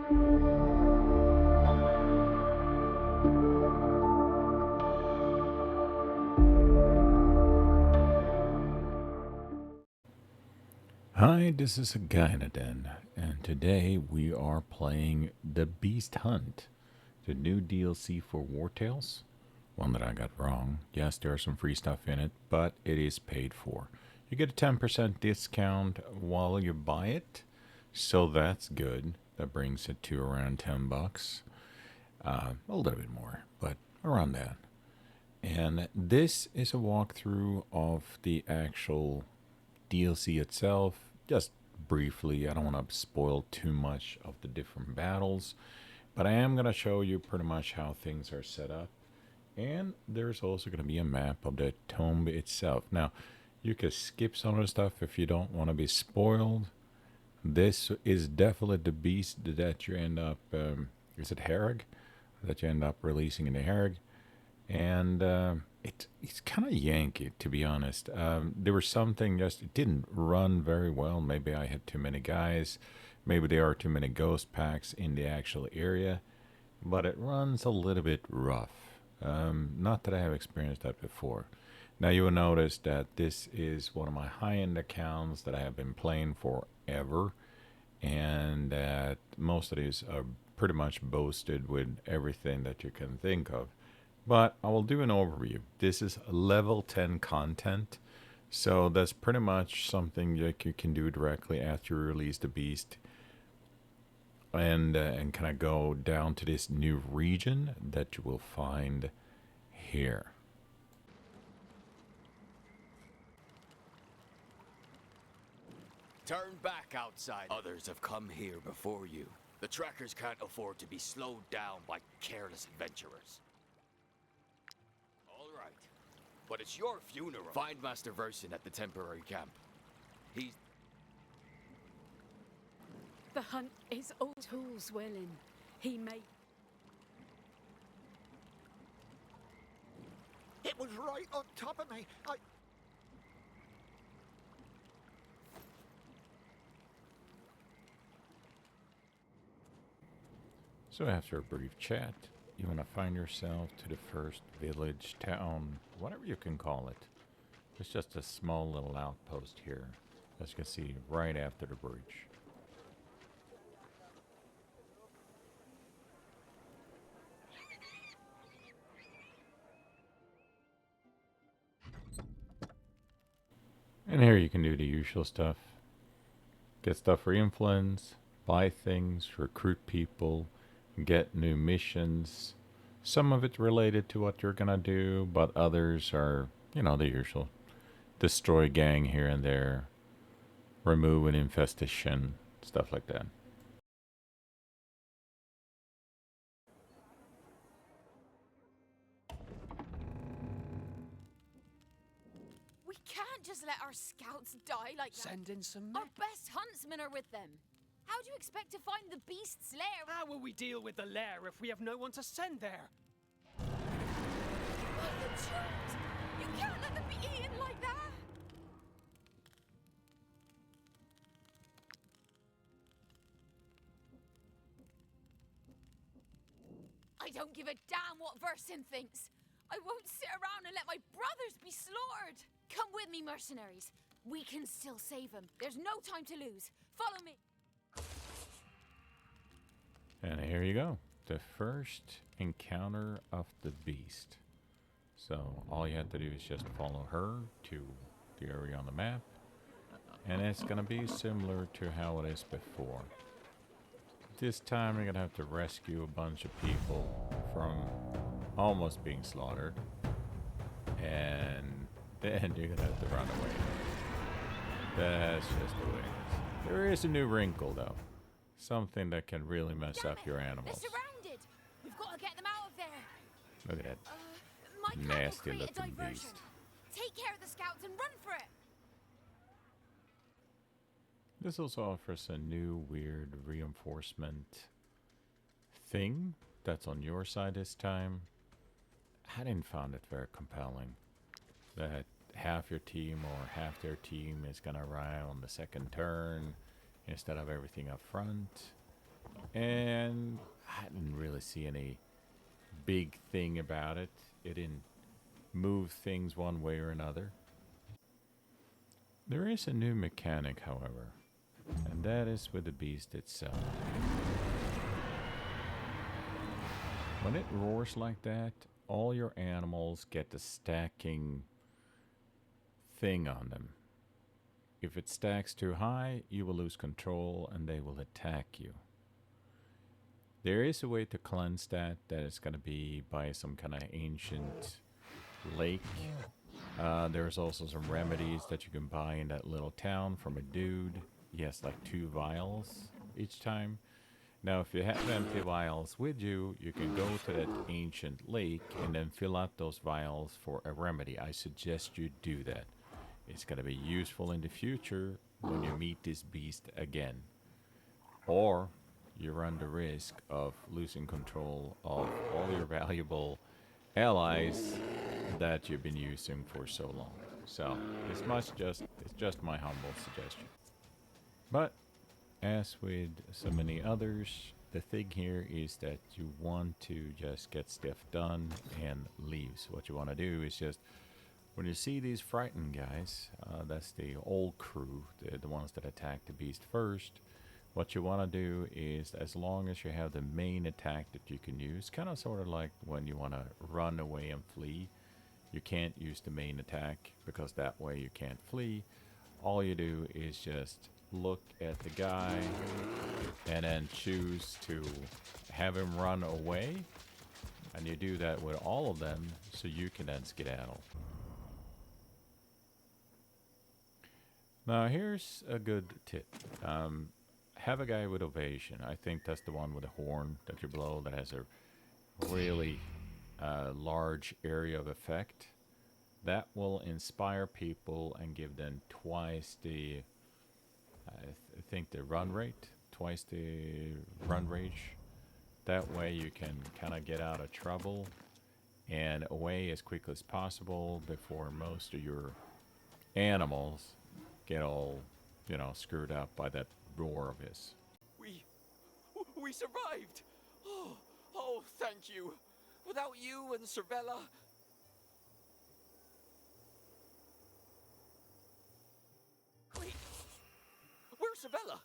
Hi, this is Againaden, and today we are playing The Beast Hunt, the new DLC for Wartales. One that I got wrong. Yes, there's some free stuff in it, but it is paid for. You get a 10% discount while you buy it, so that's good. That brings it to around 10 bucks. A little bit more, but around that. And this is a walkthrough of the actual DLC itself, just briefly. I don't want to spoil too much of the different battles, but I am going to show you pretty much how things are set up. And there's also going to be a map of the tomb itself. Now, you can skip some of the stuff if you don't want to be spoiled. This is definitely the beast that you end up, is it Herrig? That you end up releasing in the Herrig. And it's kind of Yankee, to be honest. There was something just it didn't run very well. Maybe I had too many guys. Maybe there are too many ghost packs in the actual area, but it runs a little bit rough. Not that I have experienced that before. Now you will notice that this is one of my high-end accounts that I have been playing forever, and that most of these are pretty much boasted with everything that you can think of. But I will do an overview. This is level 10 content, so that's pretty much something that you can do directly after you release the beast, and kind of go down to this new region that you will find here. Turn back, outside. Others have come here before you. The trackers can't afford to be slowed down by careless adventurers. All right, but it's your funeral. Find Master Versin at the temporary camp. He's... The hunt is all tools willing. He may... It was right on top of me. So after a brief chat, you want to find yourself to the first village, town, whatever you can call it. It's just a small little outpost here, as you can see, right after the bridge. And here you can do the usual stuff. Get stuff for influence, buy things, recruit people, get new missions. Some of it related to what you're gonna do, but others are, the usual. Destroy gang here and there, remove an infestation, stuff like that. We can't just let our scouts die like that. Send in some Our men. best huntsmen are with them. How do you expect to find the beast's lair? How will we deal with the lair if we have no one to send there? But the child! You can't let them be eaten like that! I don't give a damn what Versin thinks. I won't sit around and let my brothers be slaughtered. Come with me, mercenaries. We can still save him. There's no time to lose. Follow me. And here you go. The first encounter of the beast. So all you have to do is just follow her to the area on the map. And it's going to be similar to how it is before. This time you're going to have to rescue a bunch of people from almost being slaughtered. And then you're going to have to run away. That's just the way it is. There is a new wrinkle though. Something that can really mess Damn up it. your animals. They're surrounded. We've got to get them out of there. Look at that. My plan will Nasty create a looking diversion. beast. Take care of the scouts and run for it. This also offers a new weird reinforcement thing that's on your side this time. I didn't find it very compelling. That half your team or half their team is gonna arrive on the second turn instead of everything up front. And I didn't really see any big thing about it. It didn't move things one way or another. There is a new mechanic, however, and that is with the beast itself. When it roars like that, all your animals get the stacking thing on them. If it stacks too high, you will lose control and they will attack you. There is a way to cleanse that. That is going to be by some kind of ancient lake. There's also some remedies that you can buy in that little town from a dude. He has like 2 vials each time. Now, if you have empty vials with you, you can go to that ancient lake and then fill out those vials for a remedy. I suggest you do that. It's going to be useful in the future when you meet this beast again. Or you run the risk of losing control of all your valuable allies that you've been using for so long. So it's just my humble suggestion. But as with so many others, the thing here is that you want to just get stuff done and leave. So what you want to do is just, when you see these frightened guys, that's the old crew, the ones that attack the beast first. What you want to do is, as long as you have the main attack that you can use, kind of sort of like when you want to run away and flee, you can't use the main attack because that way you can't flee. All you do is just look at the guy and then choose to have him run away, and you do that with all of them so you can then skedaddle. Now here's a good tip. Have a guy with ovation. I think that's the one with the horn that you blow that has a really large area of effect. That will inspire people and give them twice the, I think the run rate, twice the run rage. That way you can kind of get out of trouble and away as quickly as possible before most of your animals get all, screwed up by that roar of his. We survived! Oh, thank you! Without you and Cervella... Wait! Where's Cervella?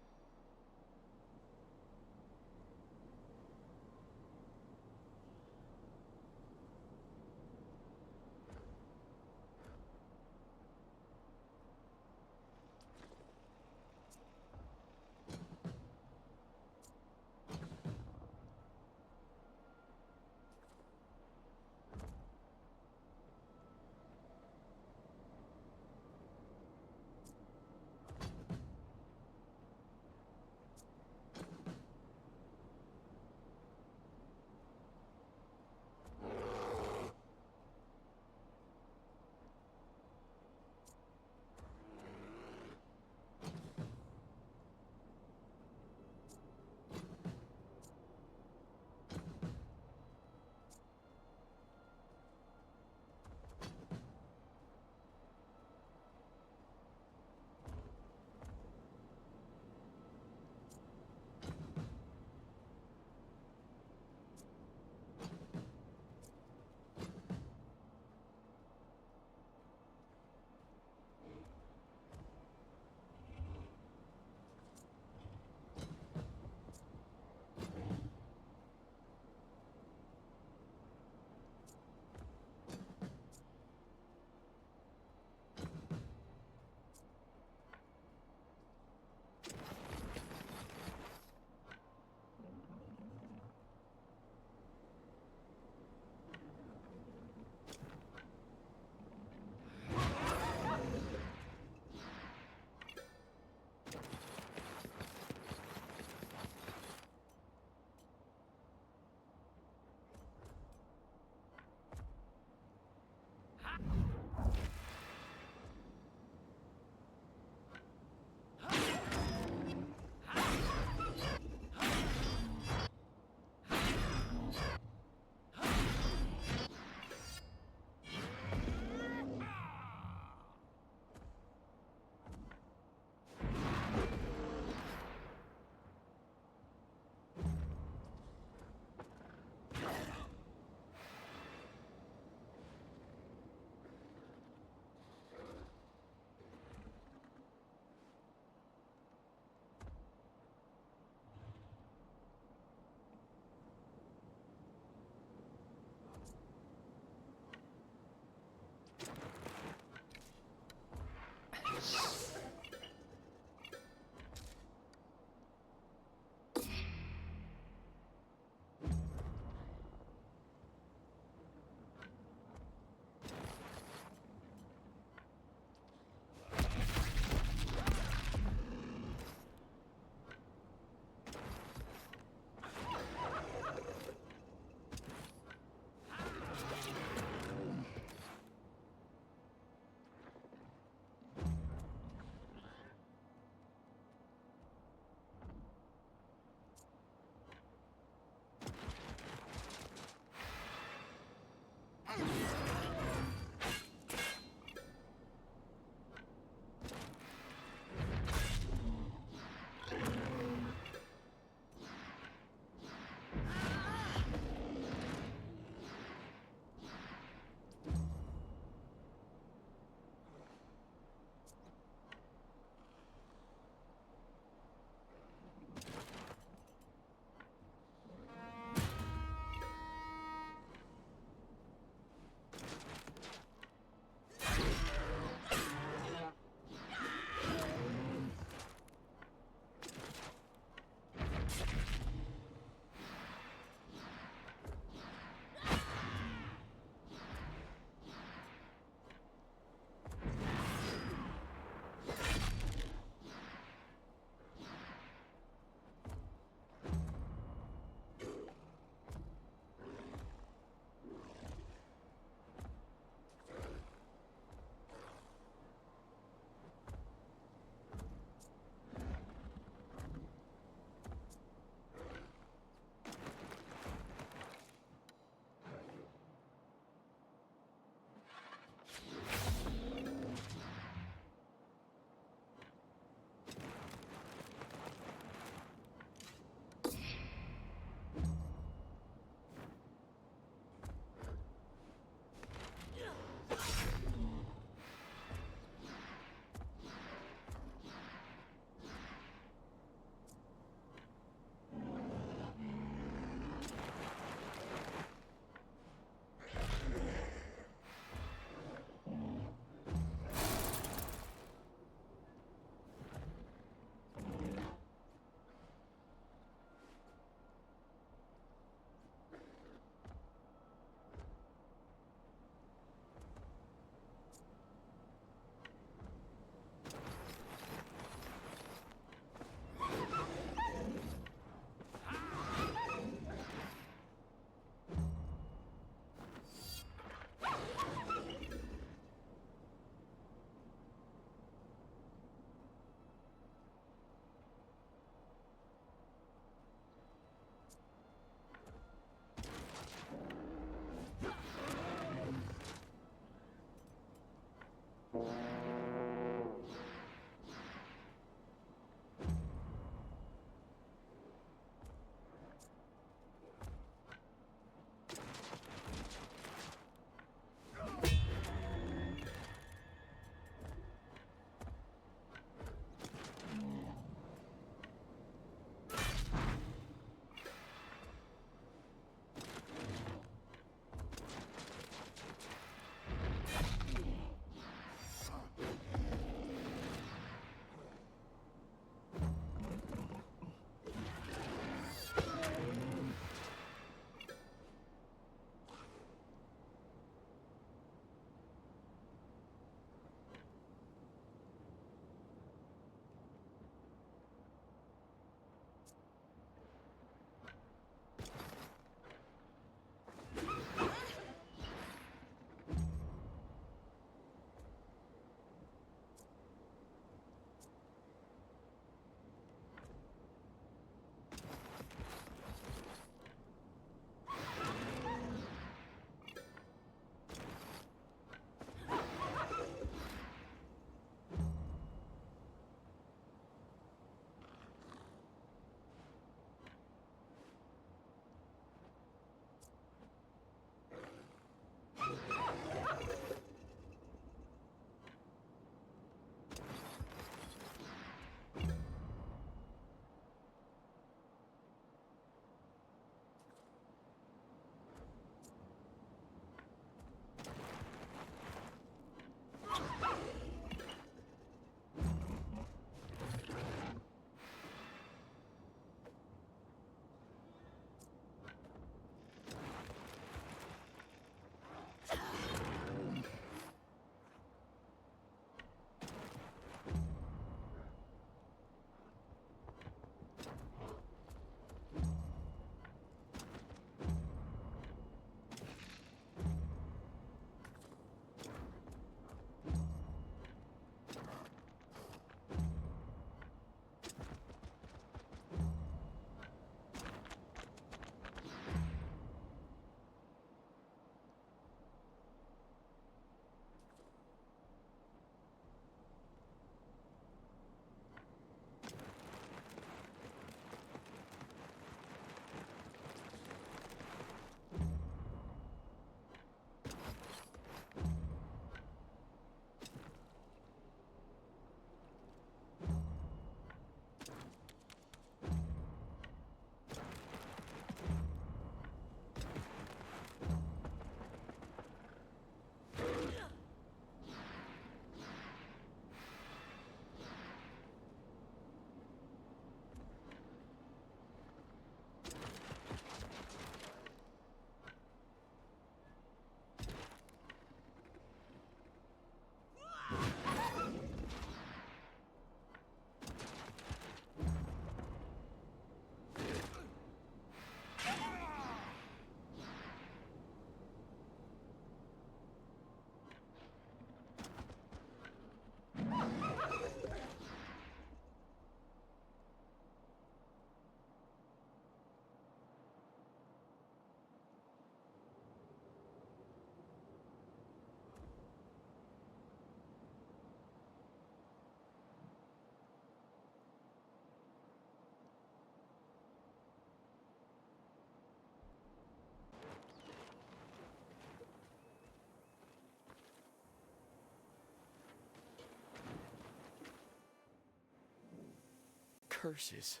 curses.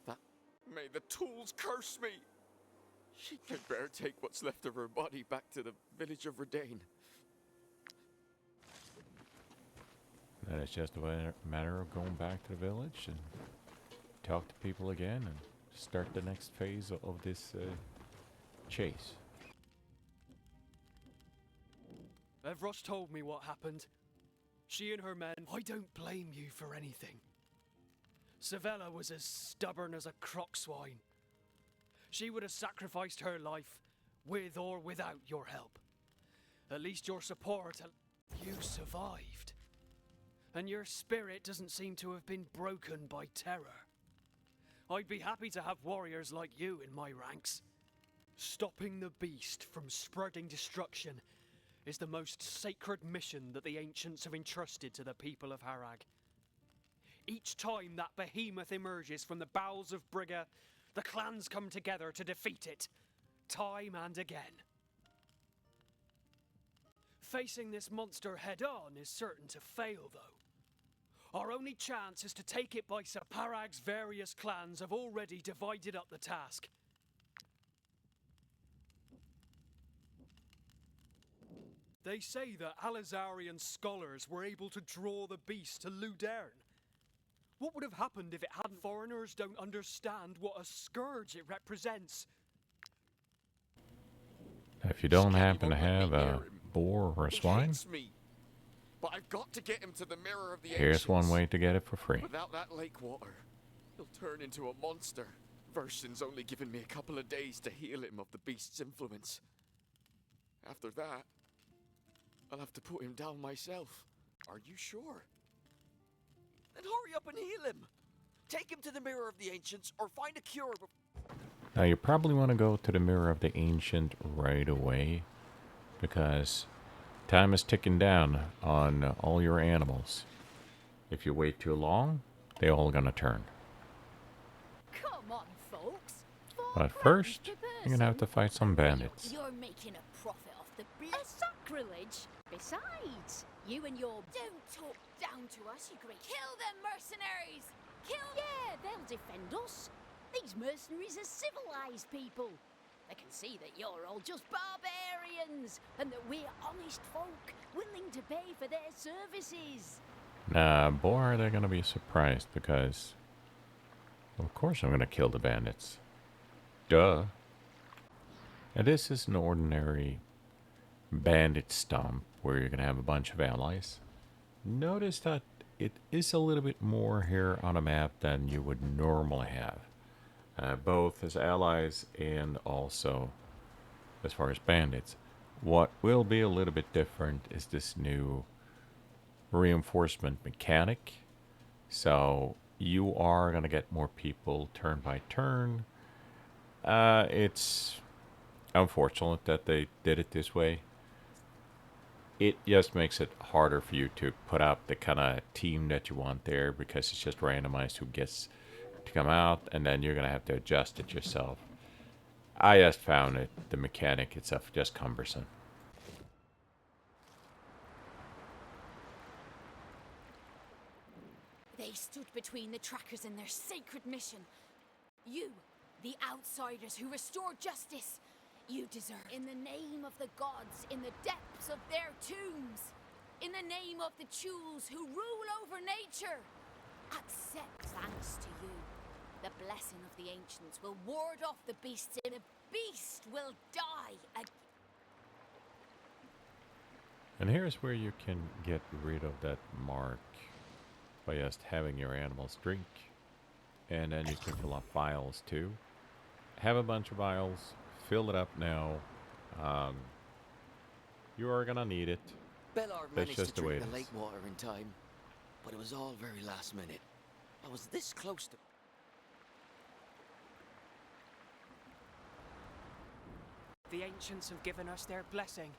That may the tools curse me. She can better take what's left of her body back to the village of Redane. Then it's just a matter of going back to the village and talk to people again and start the next phase of this chase. Evrosh told me what happened. She and her men, I don't blame you for anything. Savella was as stubborn as a croc swine. She would have sacrificed her life, with or without your help. At least your support, you survived. And your spirit doesn't seem to have been broken by terror. I'd be happy to have warriors like you in my ranks. Stopping the beast from spreading destruction is the most sacred mission that the ancients have entrusted to the people of Harag. Each time that behemoth emerges from the bowels of Brigga, the clans come together to defeat it, time and again. Facing this monster head-on is certain to fail, though. Our only chance is to take it by surprise. Harag's various clans have already divided up the task. They say that Alizarian scholars were able to draw the beast to Ludern. What would have happened if it hadn't? Foreigners don't understand what a scourge it represents. If you don't happen to have a boar or a swine, Me. But I've got to get him to the mirror of the here's one ancients. way to get it for free. Without that lake water, he'll turn into a monster. Versin's only given me a couple of days to heal him of the beast's influence. After that, I'll have to put him down myself. Are you sure? Then hurry up and heal him. Take him to the mirror of the ancients or find a cure. Now you probably want to go to the Mirror of the Ancient right away, because time is ticking down on all your animals. If you wait too long, they're all gonna turn. Come on, folks. But first, you're gonna have to fight some bandits. You're making a profit off the A sacrilege. Besides, you and your... Don't talk down to us, you great. Kill them mercenaries! Kill Yeah, they'll defend us. These mercenaries are civilized people. They can see that you're all just barbarians, and that we're honest folk, willing to pay for their services. Nah, boy, they're gonna be surprised, because of course I'm gonna kill the bandits. Duh. Now this is an ordinary bandit stomp where you're gonna have a bunch of allies. Notice that it is a little bit more here on a map than you would normally have. Both as allies and also as far as bandits. What will be a little bit different is this new reinforcement mechanic. So you are going to get more people turn by turn. It's unfortunate that they did it this way. It just makes it harder for you to put up the kind of team that you want there, because it's just randomized who gets to come out, and then you're going to have to adjust it yourself. I just found it, the mechanic itself, just cumbersome. They stood between the trackers and their sacred mission. You, the outsiders who restore justice, you deserve. In the name of the gods, in the depths of their tombs, in the name of the Chuls who rule over nature, accept thanks to you. The blessing of the ancients will ward off the beasts, and the beast will die. And here's where you can get rid of that mark by just having your animals drink. And then you can fill up vials too. Have a bunch of vials, fill it up now. You are gonna need it. Bellar That's managed just to the way drink it the is. lake water in time, but it was all very last minute. I was this close to... The ancients have given us their blessing.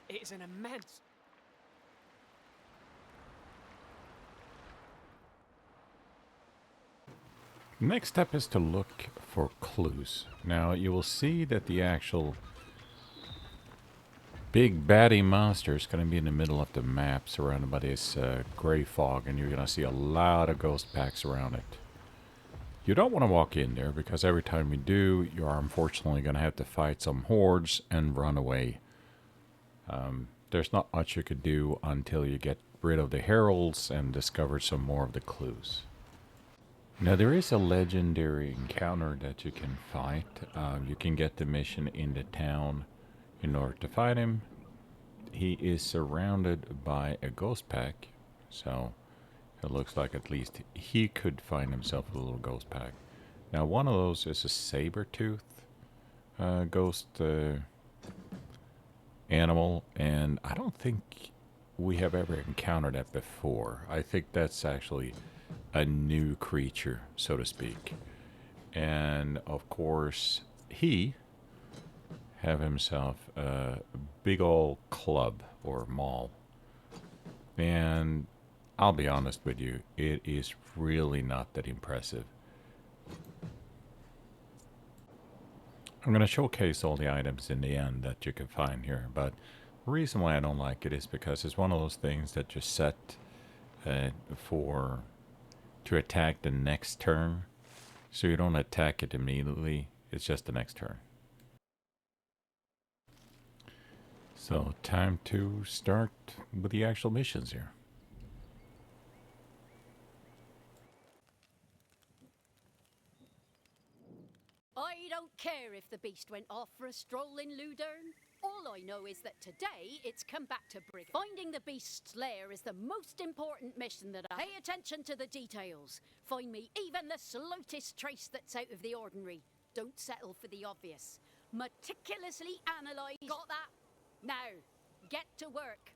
It is an immense... Next step is to look for clues. Now you will see that the actual big baddie monster is going to be in the middle of the map, surrounded by this gray fog, and you're going to see a lot of ghost packs around it. You don't want to walk in there, because every time you do, you are unfortunately going to have to fight some hordes and run away. There's not much you could do until you get rid of the heralds and discover some more of the clues. Now, there is a legendary encounter that you can fight. You can get the mission in the town in order to fight him. He is surrounded by a ghost pack, so it looks like at least he could find himself a little ghost pack. Now, one of those is a saber-tooth ghost animal, and I don't think we have ever encountered that before. I think that's actually a new creature, so to speak. And of course, he have himself a big old club or maul. And I'll be honest with you, it is really not that impressive. I'm going to showcase all the items in the end that you can find here, but the reason why I don't like it is because it's one of those things that you set to attack the next turn, so you don't attack it immediately. It's just the next turn. So time to start with the actual missions here. I don't care if the beast went off for a stroll in Ludern. All I know is that today it's come back to Brig. Finding the beast's lair is the most important mission that I pay attention to the details. Find me even the slightest trace that's out of the ordinary. Don't settle for the obvious. Meticulously analyze. Got that? Now, get to work.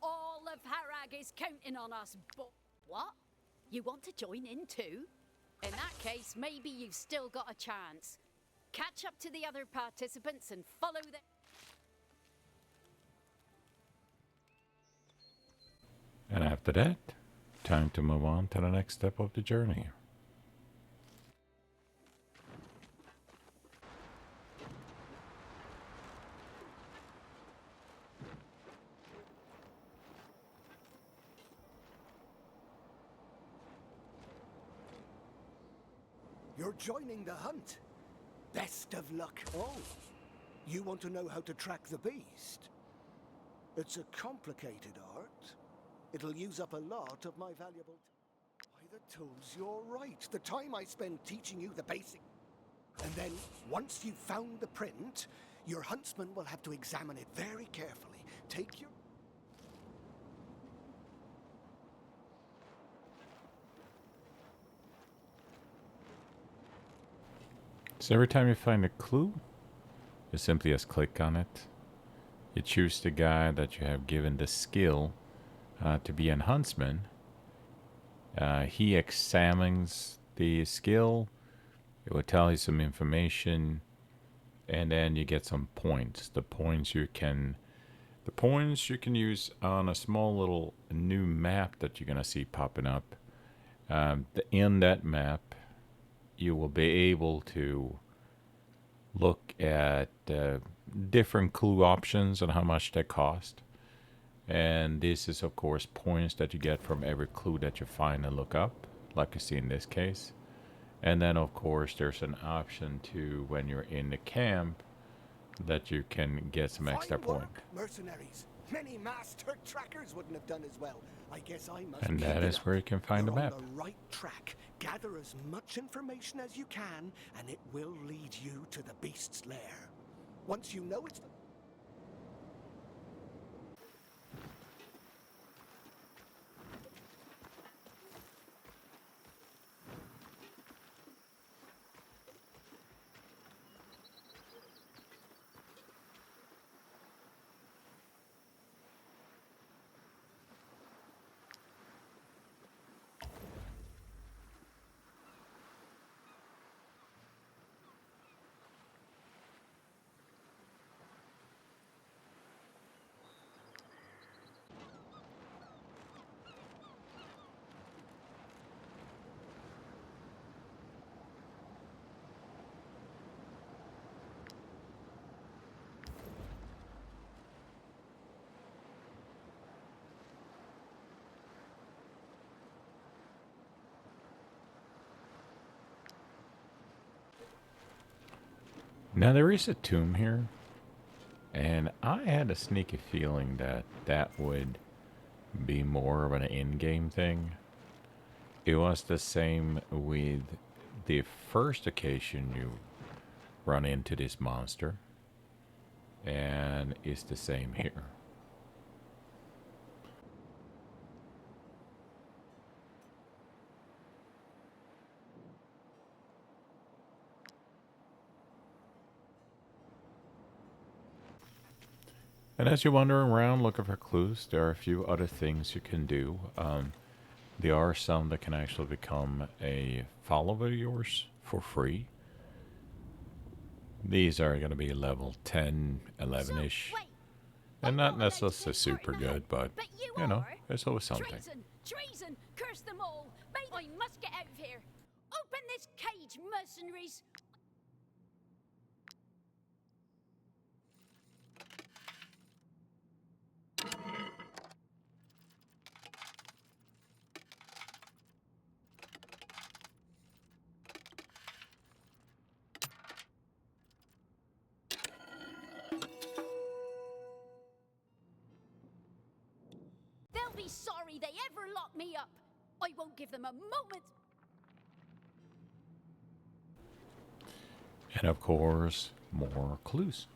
All of Harag is counting on us, but what? You want to join in too? In that case, maybe you've still got a chance. Catch up to the other participants and follow them. And after that, time to move on to the next step of the journey. You're joining the hunt. Best of luck. Oh, you want to know how to track the beast? It's a complicated art. It'll use up a lot of my valuable... By the tools, you're right. The time I spend teaching you the basic... And then, once you've found the print, your huntsman will have to examine it very carefully. Take your... So every time you find a clue, you simply just click on it. You choose the guy that you have given the skill to be an huntsman. He examines the skill. It will tell you some information, and then you get some points. The points you can use on a small little new map that you're gonna see popping up. In that map, you will be able to look at different clue options and how much they cost. And this is, of course, points that you get from every clue that you find and look up, like you see in this case. And then, of course, there's an option to, when you're in the camp, that you can get some extra points. Mercenaries. Many master trackers wouldn't have done as well. I guess I must. And that is where you can find the map. You're on the right track. Gather as much information as you can, and it will lead you to the beast's lair. Once you know it's... Now there is a tomb here, and I had a sneaky feeling that that would be more of an in-game thing. It was the same with the first occasion you run into this monster, and it's the same here. And as you're wandering around looking for clues, there are a few other things you can do. There are some that can actually become a follower of yours for free. These are going to be level 10, 11-ish. Wait, And I'm not allowed to necessarily take part super in the good, hunt, but, you you know, are. there's always something. Treason! Treason! Curse them all! I must get out of here! Open this cage, mercenaries! They'll be sorry they ever locked me up! I won't give them a moment! And of course, more clues.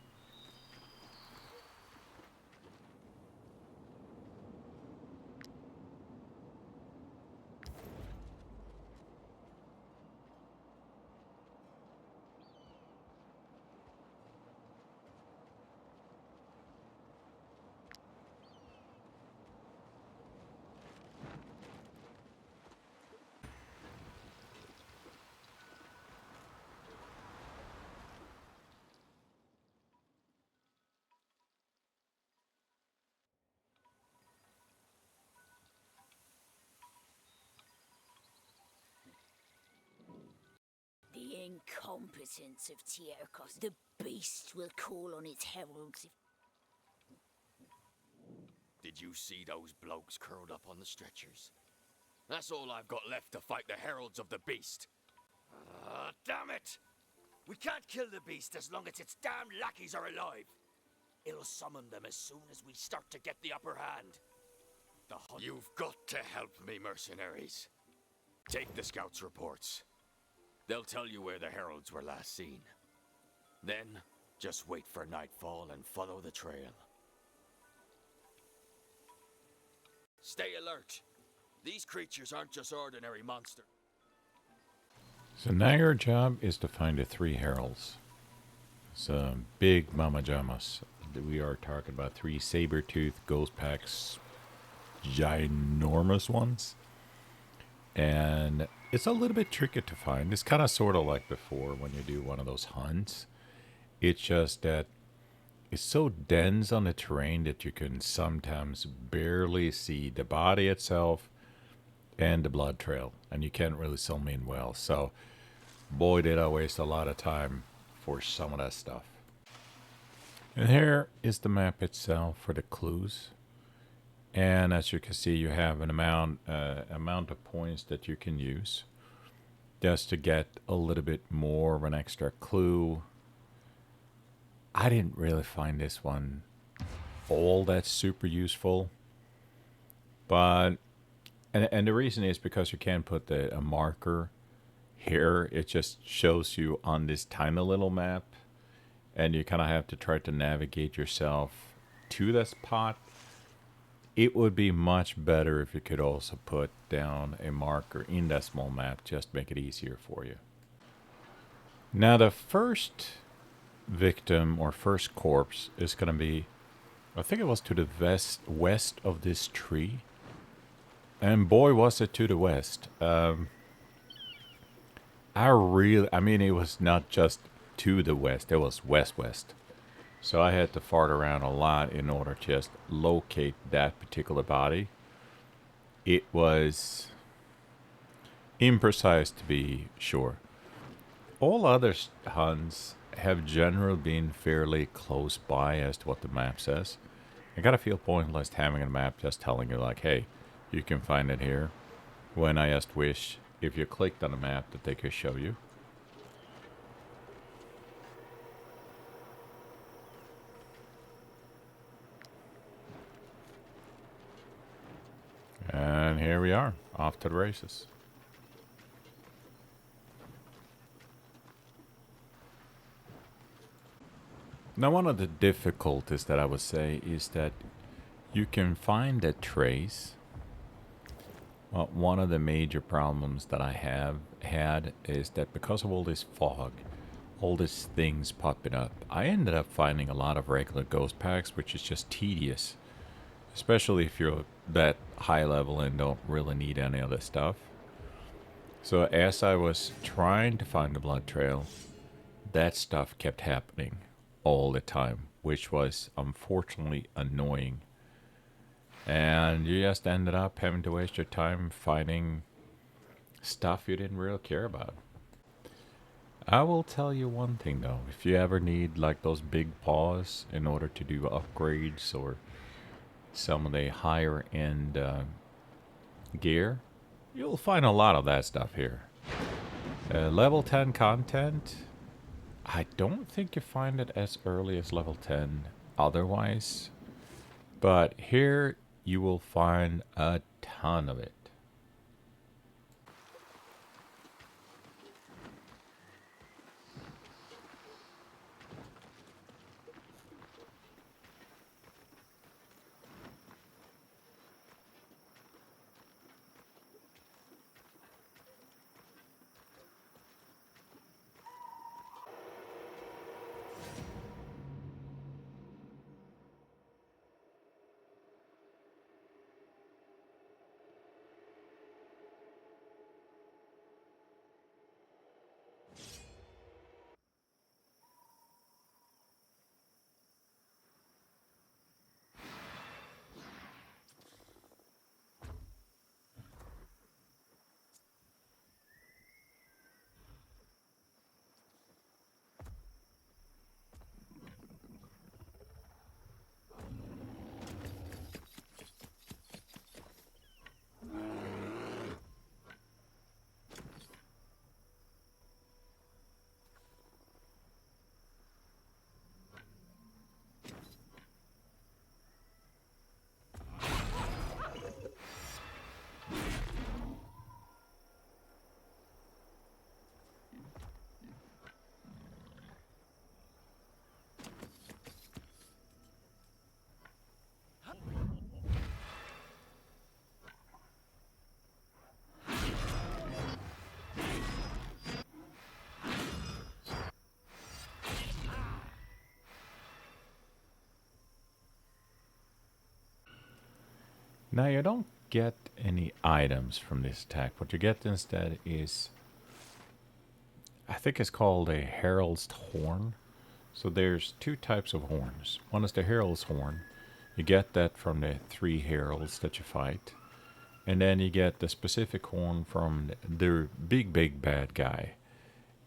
The incompetence of Tierkos. The beast will call on its heralds if... Did you see those blokes curled up on the stretchers? That's all I've got left to fight the heralds of the beast. Damn it! We can't kill the beast as long as its damn lackeys are alive. It'll summon them as soon as we start to get the upper hand. You've got to help me, mercenaries. Take the scouts' reports. They'll tell you where the heralds were last seen. Then, just wait for nightfall and follow the trail. Stay alert. These creatures aren't just ordinary monsters. So now your job is to find the 3 heralds. Some big mama jamas. We are talking about 3 saber-tooth ghost packs, ginormous ones. And it's a little bit tricky to find. It's kind of sort of like before when you do one of those hunts. It's just that it's so dense on the terrain that you can sometimes barely see the body itself and the blood trail. And you can't really zoom in well. So, boy, did I waste a lot of time for some of that stuff. And here is the map itself for the clues. And as you can see, you have an amount of points that you can use just to get a little bit more of an extra clue. I didn't really find this one all that super useful, but and the reason is because you can't put a marker here. It just shows you on this tiny little map, and you kind of have to try to navigate yourself to that spot. It would be much better if you could also put down a marker in that small map, just to make it easier for you. Now the first victim or first corpse is going to be, I think it was to the west of this tree. And boy was it to the west. I mean it was not just to the west, it was west-west. So I had to fart around a lot in order to just locate that particular body. It was imprecise to be sure. All other hunts have generally been fairly close by as to what the map says. I gotta feel pointless having a map just telling you like, hey, you can find it here. When I just wish if you clicked on a map that they could show you. here we are, off to the races. Now, one of the difficulties that I would say is that you can find a trace. Well, one of the major problems that I have had is that because of all this fog, all these things popping up, I ended up finding a lot of regular ghost packs, which is just tedious. Especially if you're that high level and don't really need any of this stuff. So as I was trying to find the blood trail, that stuff kept happening all the time, which was unfortunately annoying. And you just ended up having to waste your time finding stuff you didn't really care about. I will tell you one thing though, if you ever need like those big paws in order to do upgrades or some of the higher end gear, you'll find a lot of that stuff here. Level 10 content, I don't think you find it as early as level 10 otherwise, but here you will find a ton of it. Now you don't get any items from this attack. What you get instead is, I think it's called a herald's horn. So there's two types of horns. One is the herald's horn. You get that from the 3 heralds that you fight. And then you get the specific horn from the big bad guy.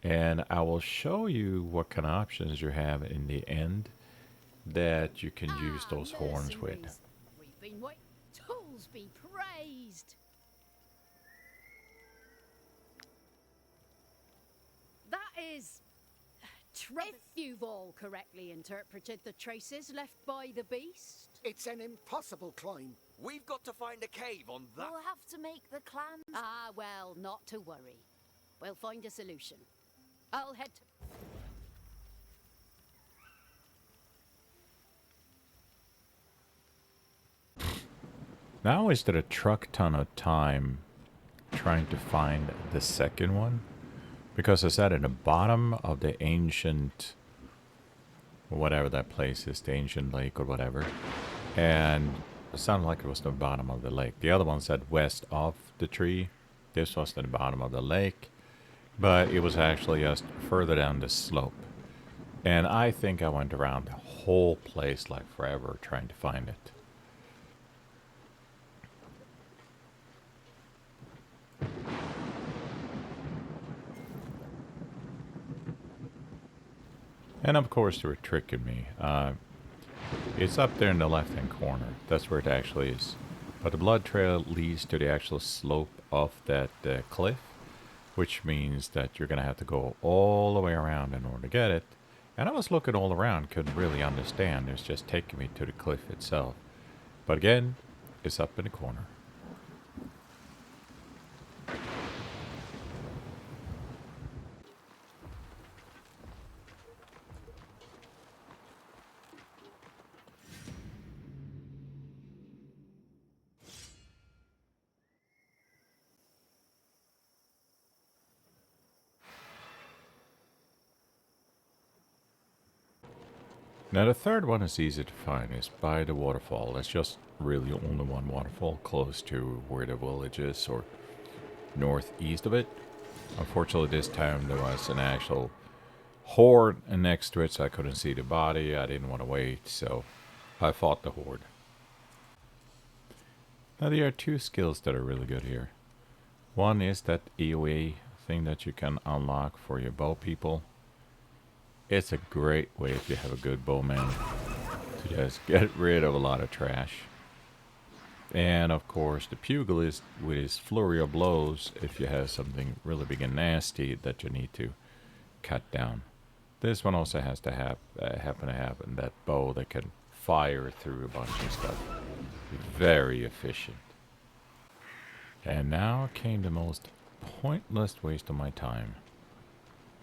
And I will show you what kind of options you have in the end that you can use those horns with. We've been waiting. Tools be praised. That is... If you've all correctly interpreted the traces left by the beast. It's an impossible climb. We've got to find a cave on that. We'll have to make the clans. Ah, well, not to worry. We'll find a solution. I'll head to... Now I wasted a truck ton of time trying to find the second one. Because I sat at the bottom of the ancient, whatever that place is, the ancient lake or whatever. And it sounded like it was the bottom of the lake. The other one said west of the tree. This was the bottom of the lake. But it was actually just further down the slope. And I think I went around the whole place like forever trying to find it. And of course they were tricking me. It's up there in the left hand corner. That's where it actually is. But the blood trail leads to the actual slope of that cliff. Which means that you're going to have to go all the way around in order to get it. And I was looking all around, couldn't really understand. It was just taking me to the cliff itself. But again, it's up in the corner. Now the third one is easy to find. It's by the waterfall. It's just really only one waterfall close to where the village is, or northeast of it. Unfortunately, this time there was an actual horde next to it, so I couldn't see the body. I didn't want to wait, so I fought the horde. Now there are two skills that are really good here. One is that AoE thing that you can unlock for your bow people. It's a great way if you have a good bowman to just get rid of a lot of trash. And of course the pugilist with his flurry of blows if you have something really big and nasty that you need to cut down. This one also has to happen to have that bow that can fire through a bunch of stuff. Very efficient. And now came the most pointless waste of my time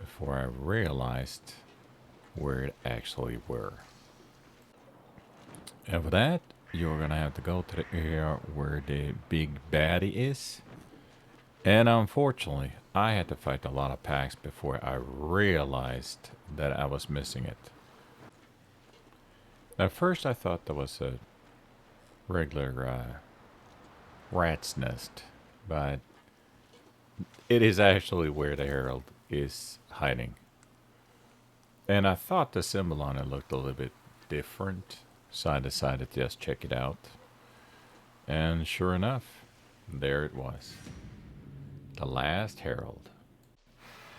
before I realized where it actually were. And for that, you're gonna have to go to the area where the big baddie is. And unfortunately, I had to fight a lot of packs before I realized that I was missing it. At first I thought that was a regular rat's nest, but it is actually where the herald is hiding. And I thought the symbol on it looked a little bit different, so I decided to just check it out. And sure enough, there it was. The last herald.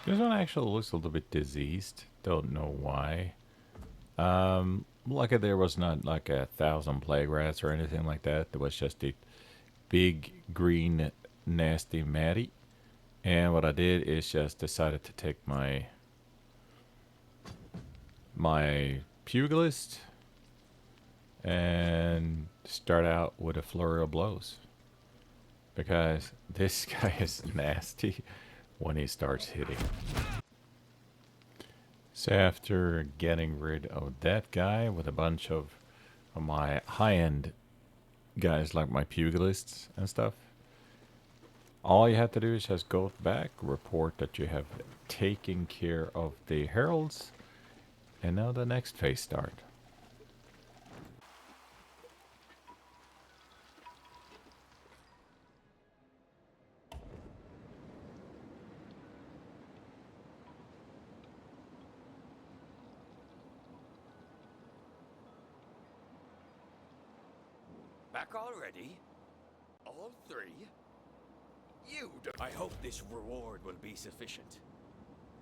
This one actually looks a little bit diseased. Don't know why. Lucky there was not like 1,000 plague rats or anything like that. There was just a big green nasty matty. And what I did is just decided to take my pugilist and start out with a flurry of blows, because this guy is nasty when he starts hitting. So after getting rid of that guy with a bunch of my high-end guys like my pugilists and stuff, all you have to do is just go back, report that you have taken care of the heralds, and now the next phase start. Back already? All three? You I hope this reward will be sufficient.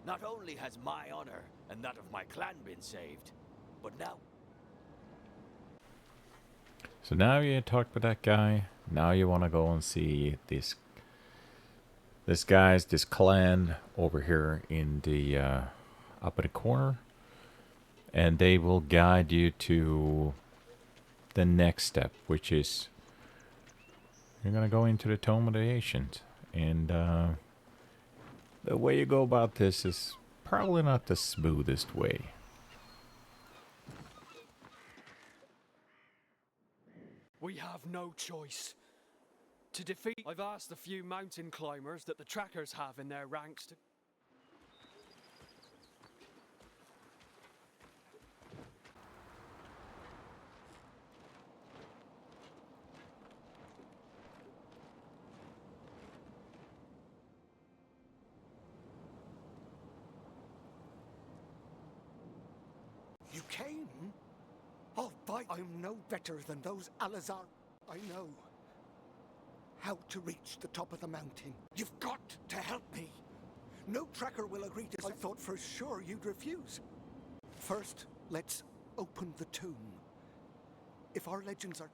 Not only has my honor and that of my clan been saved, but now... So now you talked with that guy. Now you want to go and see this clan over here in the up in the corner, and they will guide you to the next step, which is you're gonna go into the Tome of the Ancients. And the way you go about this is probably not the smoothest way. We have no choice. To defeat, I've asked a few mountain climbers that the trackers have in their ranks to... You came? Oh, by I'm no better than those Alazar. I know how to reach the top of the mountain. You've got to help me. No tracker will agree to... I thought for sure you'd refuse. First, let's open the tomb. If our legends are...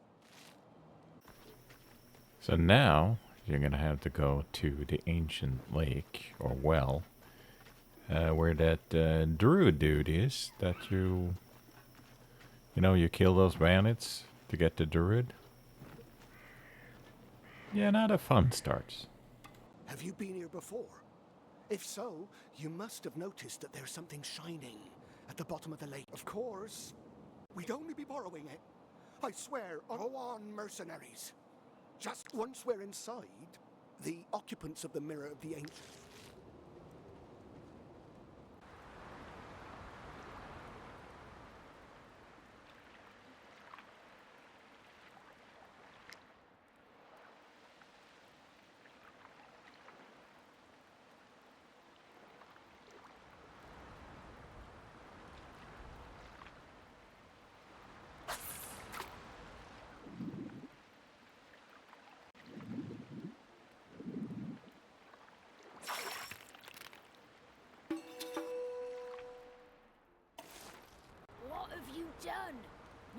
So now you're gonna have to go to the ancient lake or well, where that druid dude is that you kill those bandits to get the druid. Yeah, now the fun starts. Have you been here before? If so, you must have noticed that there's something shining at the bottom of the lake. Of course, we'd only be borrowing it. I swear, go on, mercenaries. Just once we're inside, the occupants of the Mirror of the Ancient...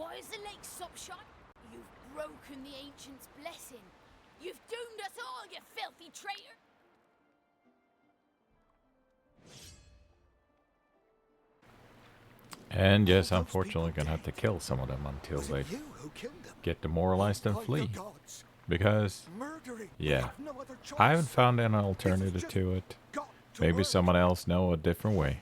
Why is the lake stop shut? You've broken the ancient's blessing. You've doomed us all, you filthy traitor! And yes, unfortunately, gonna have to kill some of them until Was they it you who killed them? get demoralized and By the flee. gods. Because, Murdering. yeah, No other choice. I haven't found an This alternative has just to it. got to Maybe work. someone else know a different way.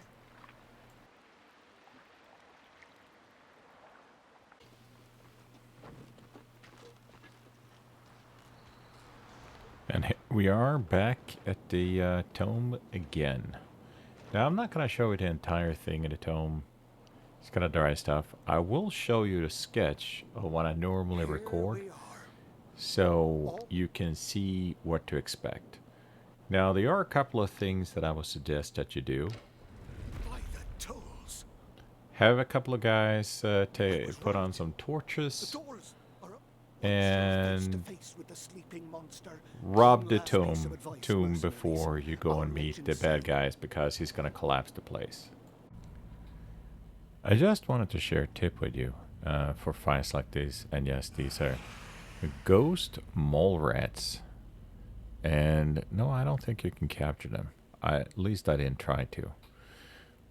And we are back at the tome again. Now, I'm not going to show you the entire thing in the tome. It's kind of dry stuff. I will show you the sketch of what I normally Here record, we are. so you can see what to expect. Now, there are a couple of things that I would suggest that you do. By the tools. Have a couple of guys put on some The torches doors are up. and Face to face with the sleeping monster. rob One the last piece of advice, tomb mercenaries. before you go Our and meet the legends bad say guys, because he's going to collapse the place. I just wanted to share a tip with you for fights like this. And yes, these are ghost mole rats. And no, I don't think you can capture them. At least I didn't try to.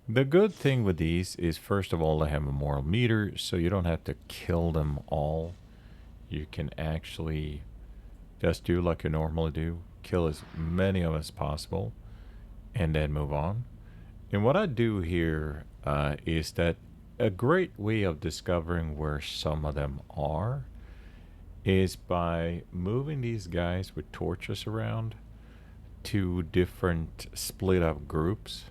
The good thing with these is, first of all, they have a moral meter, so you don't have to kill them all. You can actually just do like you normally do, kill as many of as possible, and then move on. And what I do here is that a great way of discovering where some of them are is by moving these guys with torches around to different split up groups,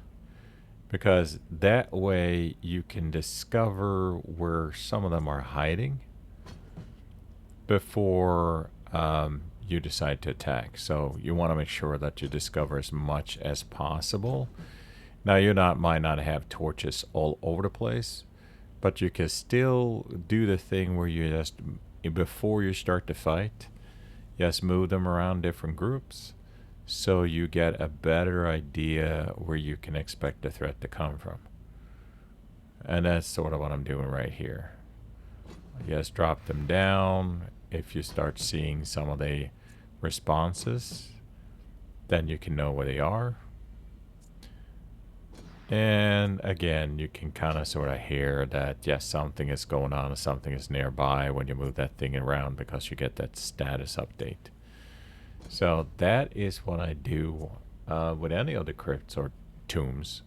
because that way you can discover where some of them are hiding before you decide to attack. So you want to make sure that you discover as much as possible. Now, you might not have torches all over the place, but you can still do the thing where you just, before you start the fight, just move them around different groups, so you get a better idea where you can expect the threat to come from. And that's sort of what I'm doing right here. Just drop them down. If you start seeing some of the responses, then you can know where they are. And again, you can kind of sort of hear that, yes, something is going on, or something is nearby when you move that thing around, because you get that status update. So that is what I do with any of the crypts or tombs.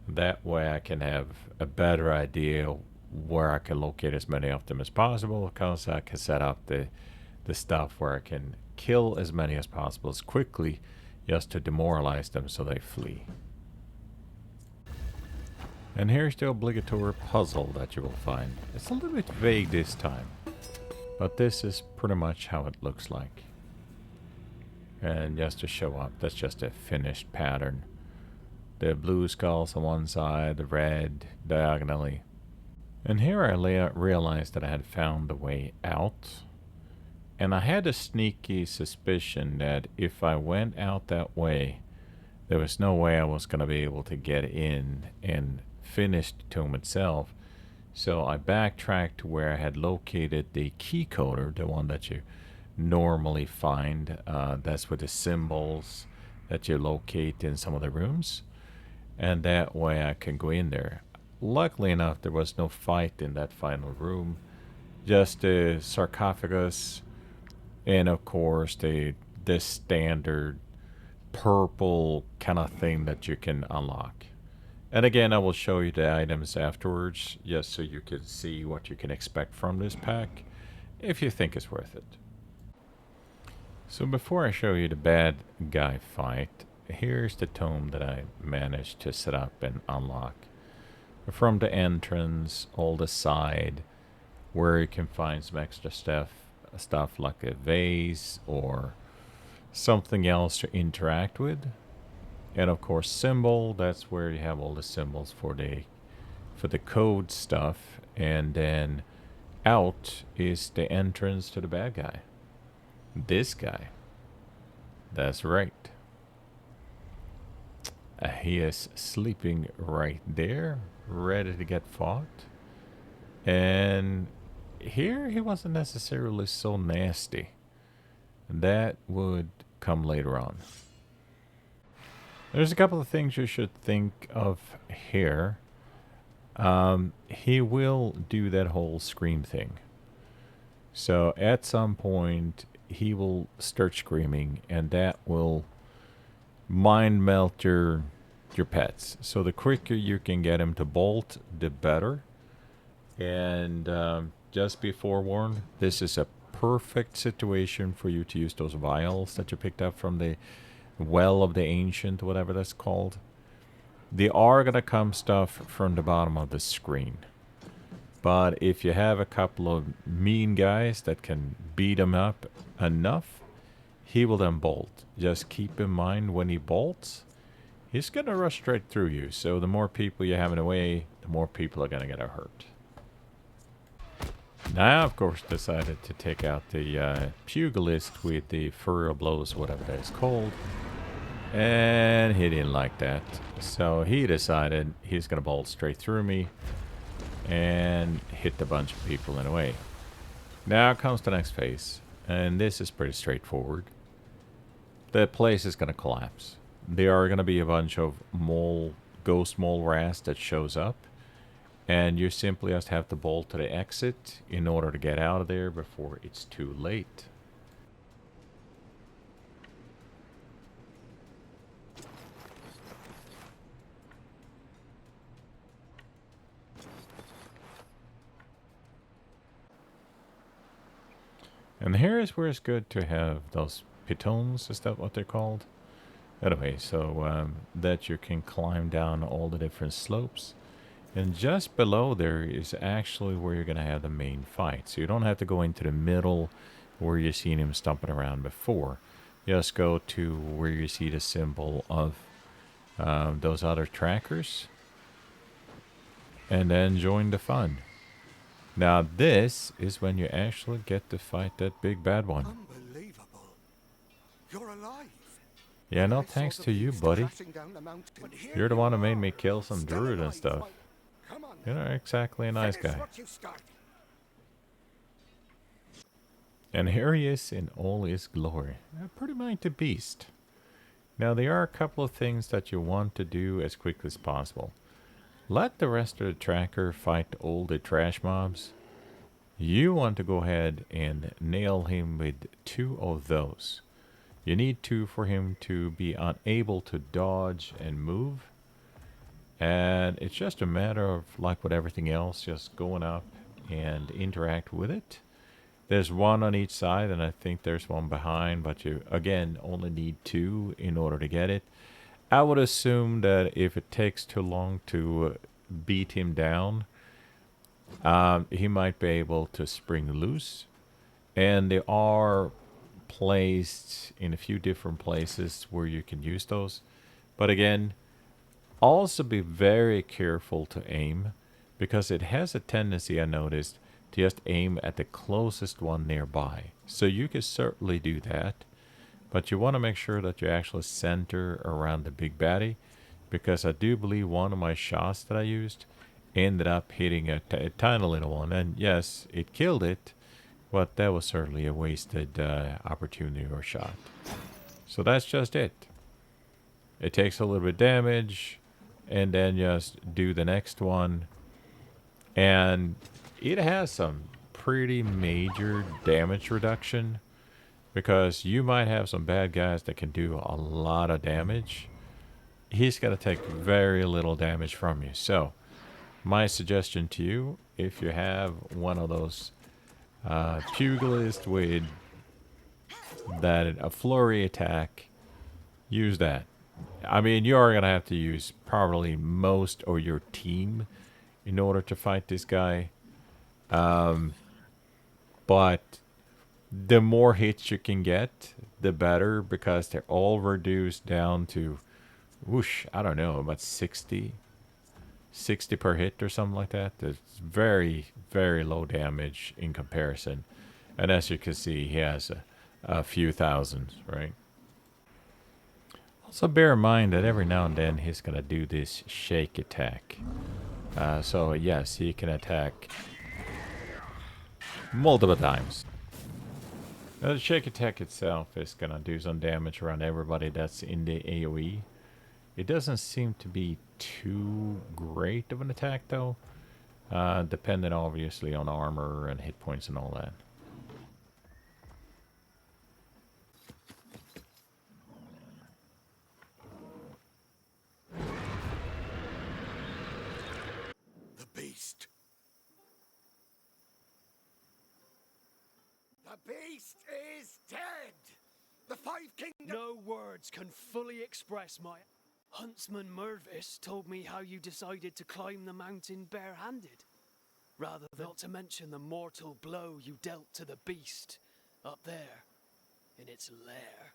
That way I can have a better idea where I can locate as many of them as possible, because I can set up the stuff where I can kill as many as possible as quickly, just to demoralize them so they flee. And here's the obligatory puzzle that you will find. It's a little bit vague this time, but this is pretty much how it looks like. And just to show up, that's just a finished pattern. The blue skulls on one side, the red diagonally. And here I realized that I had found the way out. And I had a sneaky suspicion that if I went out that way, there was no way I was going to be able to get in and finish the tomb itself. So I backtracked to where I had located the key coder, the one that you normally find. That's with the symbols that you locate in some of the rooms. And that way I can go in there. Luckily enough, there was no fight in that final room. Just the sarcophagus, and of course the standard purple kind of thing that you can unlock. And again, I will show you the items afterwards, just so you can see what you can expect from this pack, if you think it's worth it. So before I show you the bad guy fight, here's the tome that I managed to set up and unlock. From the entrance, all the side, where you can find some extra stuff like a vase or something else to interact with. And of course, symbol, that's where you have all the symbols for the code stuff. And then out is the entrance to the bad guy. This guy. That's right. He is sleeping right there, ready to get fought. And here he wasn't necessarily so nasty. That would come later on. There's a couple of things you should think of here. He will do that whole scream thing. So at some point, he will start screaming, and that will mind melt your pets. So the quicker you can get him to bolt, the better. And just be forewarned, this is a perfect situation for you to use those vials that you picked up from the Well of the Ancient, whatever that's called. They are going to come stuff from the bottom of the screen. But if you have a couple of mean guys that can beat him up enough, he will then bolt. Just keep in mind when he bolts, he's going to rush straight through you. So the more people you have in the way, the more people are going to get hurt. Now, of course, decided to take out the pugilist with the furrow blows, whatever that is called. And he didn't like that. So he decided he's going to bolt straight through me and hit a bunch of people in a way. Now comes the next phase. And this is pretty straightforward. The place is going to collapse. There are going to be a bunch of ghost mole rats that shows up. And you simply just have to bolt to the exit in order to get out of there before it's too late. And here is where it's good to have those pitons, is that what they're called? Anyway, so that you can climb down all the different slopes. And just below there is actually where you're going to have the main fight. So you don't have to go into the middle where you've seen him stomping around before. Just go to where you see the symbol of those other trackers. And then join the fun. Now this is when you actually get to fight that big bad one. Unbelievable. You're alive. Yeah, no thanks to you, buddy. You're the one who made me kill some druid and stuff. You're not exactly a nice guy. And here he is in all his glory. A pretty mighty beast. Now there are a couple of things that you want to do as quickly as possible. Let the rest of the tracker fight all the trash mobs. You want to go ahead and nail him with 2 of those. You need 2 for him to be unable to dodge and move. And it's just a matter of, like with everything else, just going up and interact with it. There's 1 on each side, and I think there's 1 behind, but you, again, only need 2 in order to get it. I would assume that if it takes too long to beat him down, he might be able to spring loose. And they are placed in a few different places where you can use those. But again, also be very careful to aim, because it has a tendency, I noticed, to just aim at the closest one nearby. So you can certainly do that. But you want to make sure that you actually center around the big baddie, because I do believe one of my shots that I used ended up hitting a tiny little one. And yes, it killed it, but that was certainly a wasted opportunity or shot. So that's just it. It takes a little bit of damage, and then just do the next one. And it has some pretty major damage reduction, because you might have some bad guys that can do a lot of damage. He's going to take very little damage from you. So, my suggestion to you, if you have one of those pugilists with a flurry attack, use that. I mean, you are going to have to use probably most of your team in order to fight this guy. But the more hits you can get, the better, because they're all reduced down to, whoosh, I don't know, about 60 per hit or something like that. It's very, very low damage in comparison. And as you can see, he has a few thousands, right? Also bear in mind that every now and then he's going to do this shake attack. So yes, he can attack multiple times. Now, the shake attack itself is gonna do some damage around everybody that's in the AoE. It doesn't seem to be too great of an attack though, depending obviously on armor and hit points and all that. The beast. The beast is dead! The Five Kingdoms... No words can fully express my... Huntsman Mervis told me how you decided to climb the mountain barehanded. Rather than not to mention the mortal blow you dealt to the beast up there in its lair.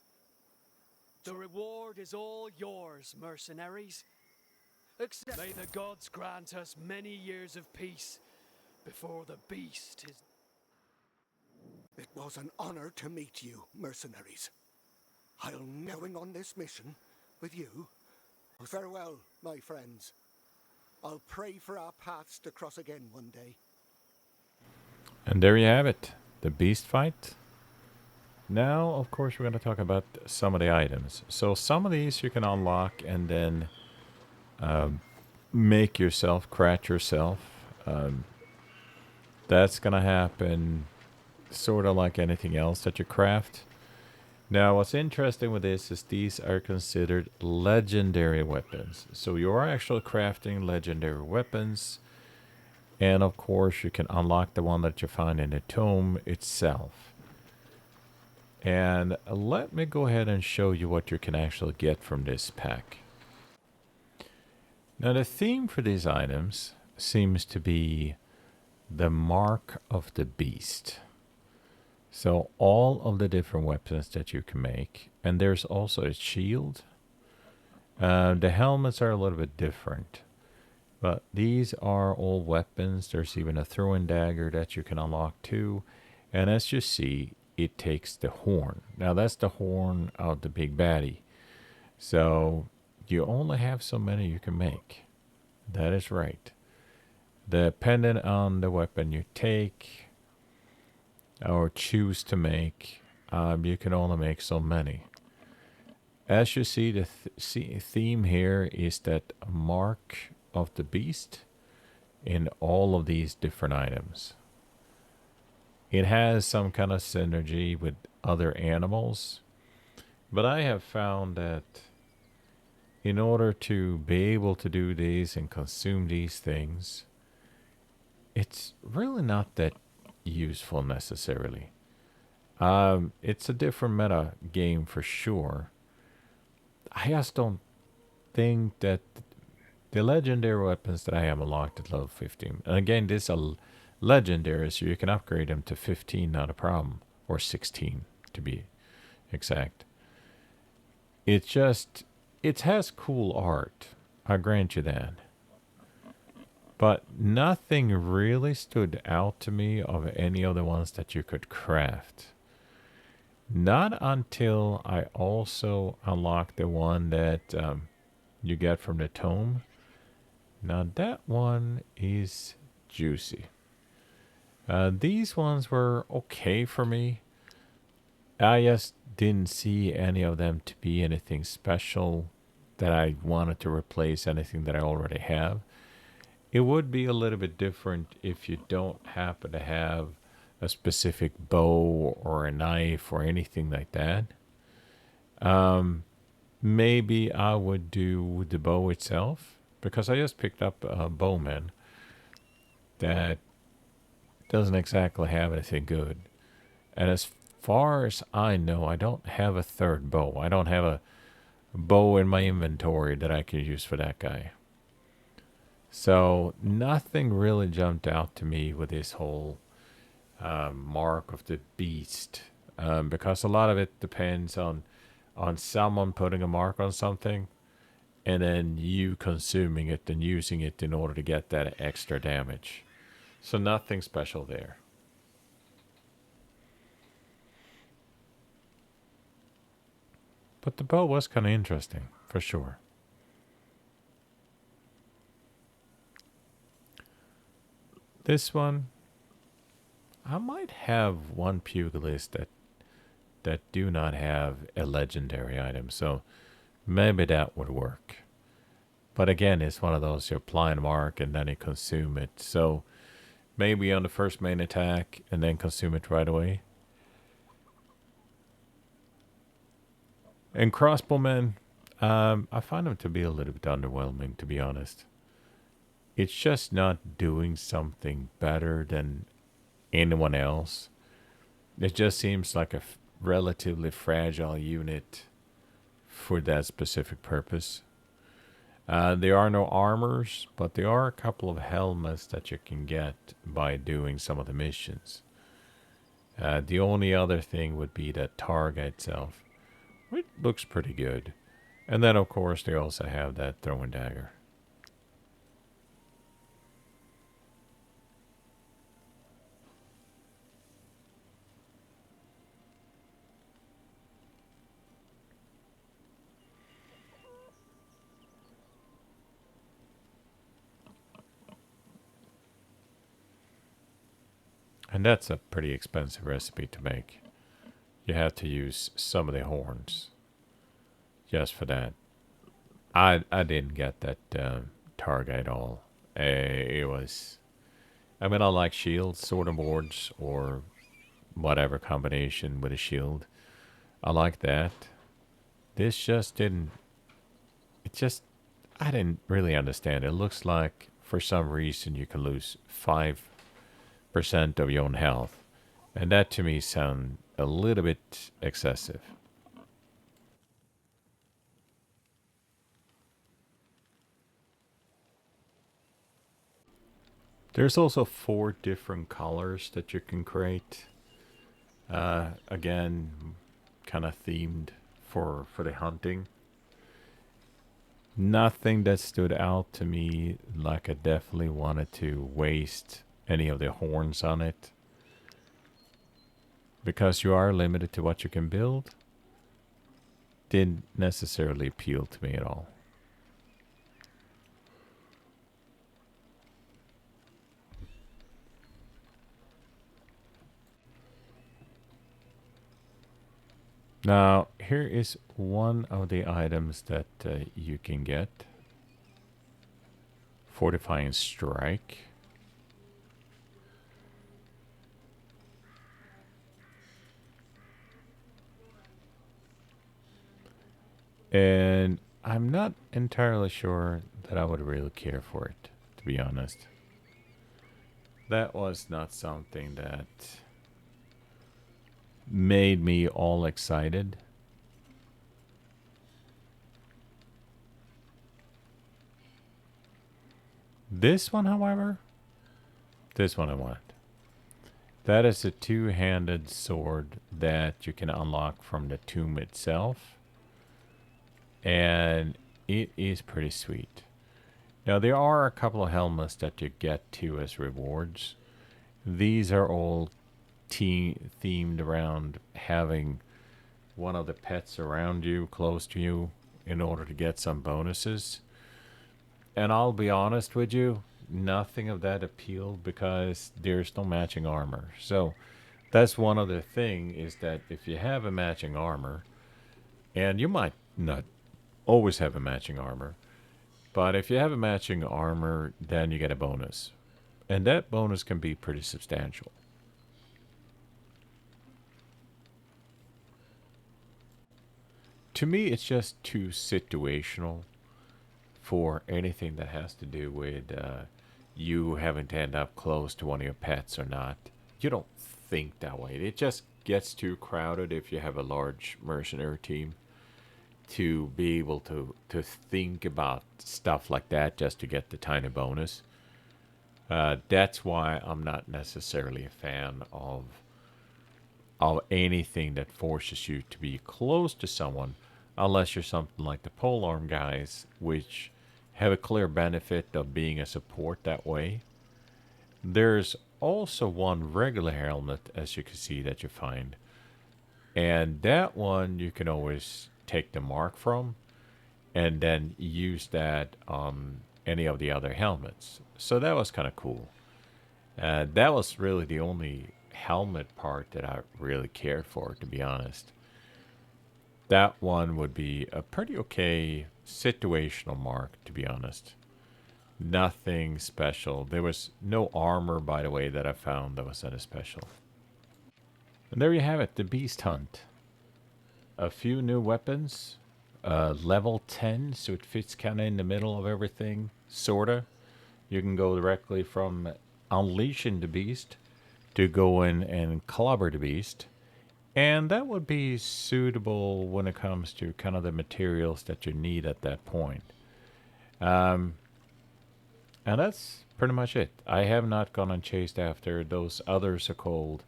The reward is all yours, mercenaries. Except may the gods grant us many years of peace before the beast is... It was an honor to meet you, mercenaries. I'll going on this mission with you. Farewell, my friends. I'll pray for our paths to cross again one day. And there you have it, the beast fight. Now, of course, we're going to talk about some of the items. So some of these you can unlock and then make yourself, craft yourself. That's going to happen sort of like anything else that you craft. Now, what's interesting with this is these are considered legendary weapons. So you are actually crafting legendary weapons. And of course, you can unlock the one that you find in the tome itself. And let me go ahead and show you what you can actually get from this pack. Now, the theme for these items seems to be the Mark of the Beast. So all of the different weapons that you can make. And there's also a shield. The helmets are a little bit different. But these are all weapons. There's even a throwing dagger that you can unlock too. And as you see, it takes the horn. Now that's the horn of the big baddie. So you only have so many you can make. That is right. Depending on the weapon you take or choose to make, you can only make so many. As you see, the theme here is that Mark of the Beast in all of these different items. It has some kind of synergy with other animals, but I have found that in order to be able to do these and consume these things, it's really not that useful necessarily. It's a different meta game for sure. I just don't think that the legendary weapons that I have unlocked at level 15, and again, this is a legendary, so you can upgrade them to 15, not a problem, or 16 to be exact. It has cool art, I grant you that. But nothing really stood out to me of any of the ones that you could craft. Not until I also unlocked the one that you get from the tome. Now that one is juicy. These ones were okay for me. I just didn't see any of them to be anything special that I wanted to replace anything that I already have. It would be a little bit different if you don't happen to have a specific bow or a knife or anything like that. Maybe I would do the bow itself, because I just picked up a bowman that doesn't exactly have anything good. And as far as I know, I don't have a third bow. I don't have a bow in my inventory that I can use for that guy. So nothing really jumped out to me with this whole Mark of the Beast, because a lot of it depends on someone putting a mark on something and then you consuming it and using it in order to get that extra damage. So nothing special there. But the bow was kind of interesting, for sure. This one, I might have one pugilist that do not have a legendary item, so maybe that would work. But again, it's one of those you apply a mark and then you consume it. So maybe on the first main attack and then consume it right away. And crossbowmen, I find them to be a little bit underwhelming, to be honest. It's just not doing something better than anyone else. It just seems like a relatively fragile unit for that specific purpose. There are no armors, but there are a couple of helmets that you can get by doing some of the missions. The only other thing would be the targa itself, which looks pretty good. And then, of course, they also have that throwing dagger. And that's a pretty expensive recipe to make. You have to use some of the horns just for that. I didn't get that target at all. It was. I mean, I like shields, sword and boards, or whatever combination with a shield. I like that. This just didn't. It just. I didn't really understand. It looks like for some reason you can lose 5% of your own health. And that to me sounds a little bit excessive. There's also 4 different colors that you can create. Again, kind of themed for the hunting. Nothing that stood out to me like I definitely wanted to waste any of the horns on it. Because you are limited to what you can build, didn't necessarily appeal to me at all. Now, here is one of the items that you can get. Fortifying Strike. And I'm not entirely sure that I would really care for it, to be honest. That was not something that made me all excited. This one, however, this one I want. That is a two-handed sword that you can unlock from the tomb itself. And it is pretty sweet. Now, there are a couple of helmets that you get too as rewards. These are all themed around having one of the pets around you, close to you, in order to get some bonuses. And I'll be honest with you, nothing of that appealed because there's no matching armor. So that's one other thing, is that if you have a matching armor, and you might not always have a matching armor, but if you have a matching armor, then you get a bonus. And that bonus can be pretty substantial. To me, it's just too situational for anything that has to do with you having to end up close to one of your pets or not. You don't think that way. It just gets too crowded if you have a large mercenary team to be able to think about stuff like that just to get the tiny bonus. That's why I'm not necessarily a fan of anything that forces you to be close to someone, unless you're something like the polearm guys, which have a clear benefit of being a support that way. There's also one regular helmet, as you can see, that you find. And that one you can always take the mark from and then use that on any of the other helmets. So that was kind of cool. That was really the only helmet part that I really care for, to be honest. That one would be a pretty okay situational mark, to be honest. Nothing special. There was no armor, by the way, that I found that was that special. And there you have it, the Beast Hunt. A few new weapons. Level 10, so it fits kind of in the middle of everything, sorta. You can go directly from unleashing the beast to go in and clobber the beast. And that would be suitable when it comes to kind of the materials that you need at that point. And that's pretty much it. I have not gone and chased after those other so-called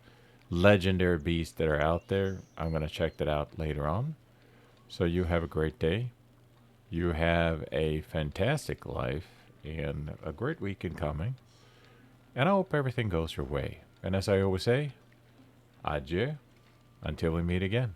legendary beasts that are out there. I'm going to check that out later on. So you have a great day. You have a fantastic life and a great weekend coming. And I hope everything goes your way. And as I always say, adieu until we meet again.